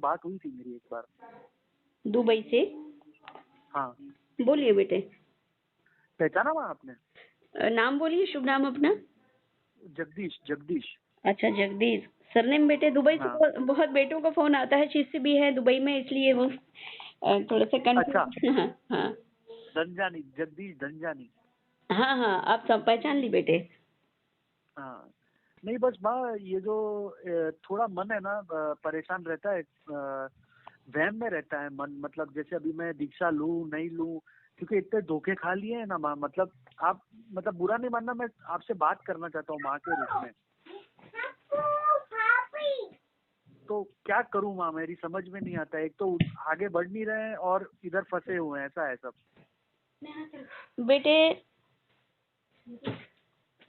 बात हुई थी मेरी एक बार। दुबई से? हाँ। बोलिए बेटे। पहचाना माँ आपने? नाम बोलिए, शुभ नाम अपना। जगदीश। जगदीश। अच्छा जगदीश, सरनेम बेटे। दुबई से हाँ। बहुत बेटों का फोन आता है, शिष्य भी है दुबई में, इसलिए वो थोड़ा सा अच्छा। कंफ्यूज। हाँ हाँ धनजानी, जगदीश धनजानी। हाँ हाँ, आप सब पहचान ली बेटे। हाँ। नहीं बस माँ, ये जो थोड़ा मन है ना, परेशान रहता है, वहम में रहता है मन। मतलब जैसे अभी मैं दीक्षा लूं नहीं लूं, क्योंकि इतने धोखे खा लिए हैं ना माँ। मतलब आप, मतलब बुरा नहीं मानना, मैं आपसे बात करना चाहता हूँ माँ के रूप में। तो क्या करूँ माँ, मेरी समझ में नहीं आता है। एक तो आगे बढ़ नहीं रहे हैं और इधर फंसे हुए हैं, ऐसा है सब। बेटे,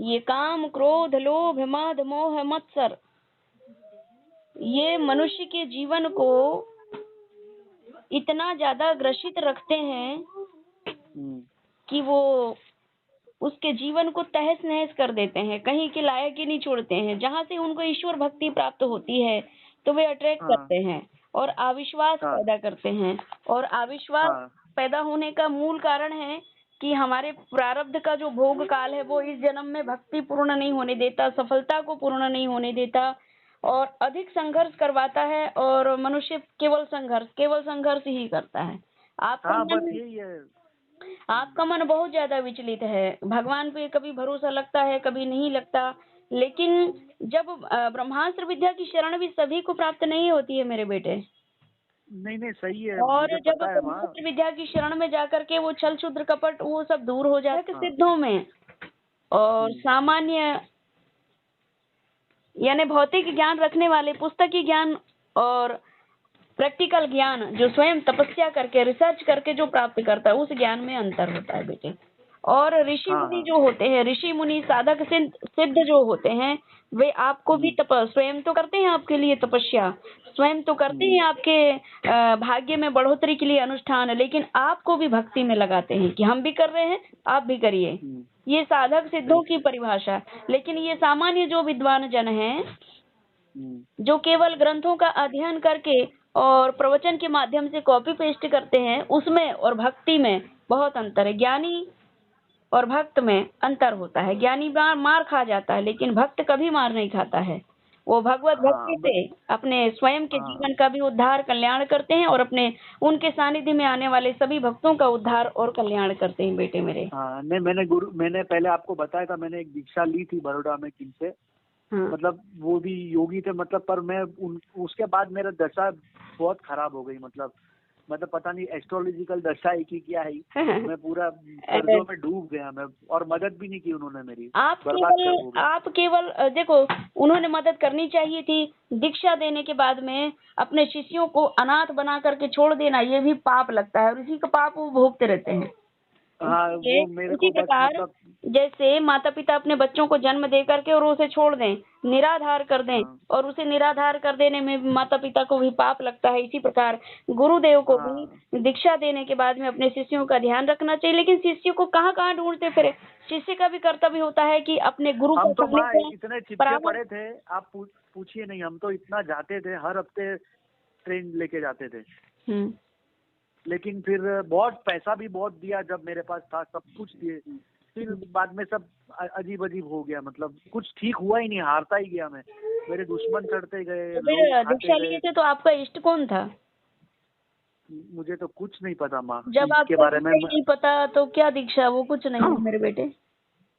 ये काम क्रोध लोभ मद मोह मत्सर, ये मनुष्य के जीवन को इतना ज्यादा ग्रसित रखते हैं कि वो उसके जीवन को तहस नहस कर देते हैं, कहीं के लायक ही नहीं छोड़ते हैं। जहाँ से उनको ईश्वर भक्ति प्राप्त होती है तो वे अट्रैक्ट हाँ। करते हैं और अविश्वास हाँ। पैदा करते हैं। और अविश्वास हाँ। पैदा होने का मूल कारण है कि हमारे प्रारब्ध का जो भोग काल है वो इस जन्म में भक्ति पूर्ण नहीं होने देता, सफलता को पूर्ण नहीं होने देता और अधिक संघर्ष करवाता है। और मनुष्य केवल संघर्ष ही करता है। आपका हाँ, बस मन यही है। आपका मन बहुत ज्यादा विचलित है। भगवान पे कभी भरोसा लगता है, कभी नहीं लगता। लेकिन जब ब्रह्मास्त्र विद्या की शरण भी सभी को प्राप्त नहीं होती है मेरे बेटे। नहीं नहीं, सही है, और मुझे जब पता है माँ। ब्रह्मास्त्र विद्या की शरण में जाकर के वो छल क्षुद्र कपट वो सब दूर हो जाता है हाँ। सिद्धों में। और सामान्य यानी भौतिक ज्ञान रखने वाले, पुस्तकी ज्ञान और प्रैक्टिकल ज्ञान जो स्वयं तपस्या करके रिसर्च करके जो प्राप्त करता है, उस ज्ञान में अंतर होता है बेटे। और ऋषि हाँ। मुनि हाँ। जो होते हैं, ऋषि मुनि साधक सिद्ध जो होते हैं, वे आपको भी स्वयं तो करते हैं आपके लिए तपस्या, स्वयं तो करते हैं आपके भाग्य में बढ़ोतरी के लिए अनुष्ठान, लेकिन आपको भी भक्ति में लगाते हैं कि हम भी कर रहे हैं, आप भी करिए। ये साधक सिद्धों की परिभाषा। लेकिन ये सामान्य जो विद्वान जन हैं, जो केवल ग्रंथों का अध्ययन करके और प्रवचन के माध्यम से कॉपी पेस्ट करते हैं, उसमें और भक्ति में बहुत अंतर है। ज्ञानी और भक्त में अंतर होता है। ज्ञानी मार खा जाता है, लेकिन भक्त कभी मार नहीं खाता है। वो भगवत भक्ति हाँ। से अपने स्वयं के हाँ। जीवन का भी उद्धार कल्याण करते हैं और अपने उनके सानिध्य में आने वाले सभी भक्तों का उद्धार और कल्याण करते हैं बेटे मेरे। हाँ। नहीं, मैंने पहले आपको बताया था, मैंने एक दीक्षा ली थी बड़ौदा में किनसे। हाँ। मतलब वो भी योगी थे, मतलब पर मैं उसके बाद मेरा दशा बहुत खराब हो गई। मतलब पता नहीं एस्ट्रोलॉजिकल दशा है कि क्या है। मैं पूरा कर्जों में डूब गया मैं, और मदद भी नहीं की उन्होंने मेरी, बर्बाद कर हो गया। आप केवल देखो, उन्होंने मदद करनी चाहिए थी। दीक्षा देने के बाद में अपने शिष्यों को अनाथ बना करके छोड़ देना, ये भी पाप लगता है और इसी का पाप वो भोगते रहते हैं। हाँ, वो मेरे उसी को बस प्रकार मतलब। जैसे माता पिता अपने बच्चों को जन्म दे करके और उसे छोड़ दें, निराधार कर दें, हाँ। और उसे निराधार कर देने में माता पिता को भी पाप लगता है। इसी प्रकार गुरुदेव को भी हाँ। दीक्षा देने के बाद में अपने शिष्यों का ध्यान रखना चाहिए। लेकिन शिष्य को कहाँ कहाँ ढूंढते फिरे। शिष्य का भी कर्तव्य होता है कि अपने गुरु का हम तो माँ सानिध्य इतने चिपके प्राप्त। पड़े थे, आप पूछिए नहीं। हम तो इतना जाते थे, हर हफ्ते ट्रेन लेके जाते थे। लेकिन फिर बहुत पैसा भी बहुत दिया, जब मेरे पास था सब कुछ दिए, फिर बाद में सब अजीब अजीब हो गया। मतलब कुछ ठीक हुआ ही नहीं, हारता ही गया मैं। मेरे दुश्मन चढ़ते गए, तो लोग फिर आते दीक्षा गए। लिए थे तो आपका इष्ट कौन था? मुझे तो कुछ नहीं पता माँ जब इसके आपको बारे में। इष्ट ही नहीं पता तो क्या दीक्षा, वो कुछ नहीं है मेरे बेटे।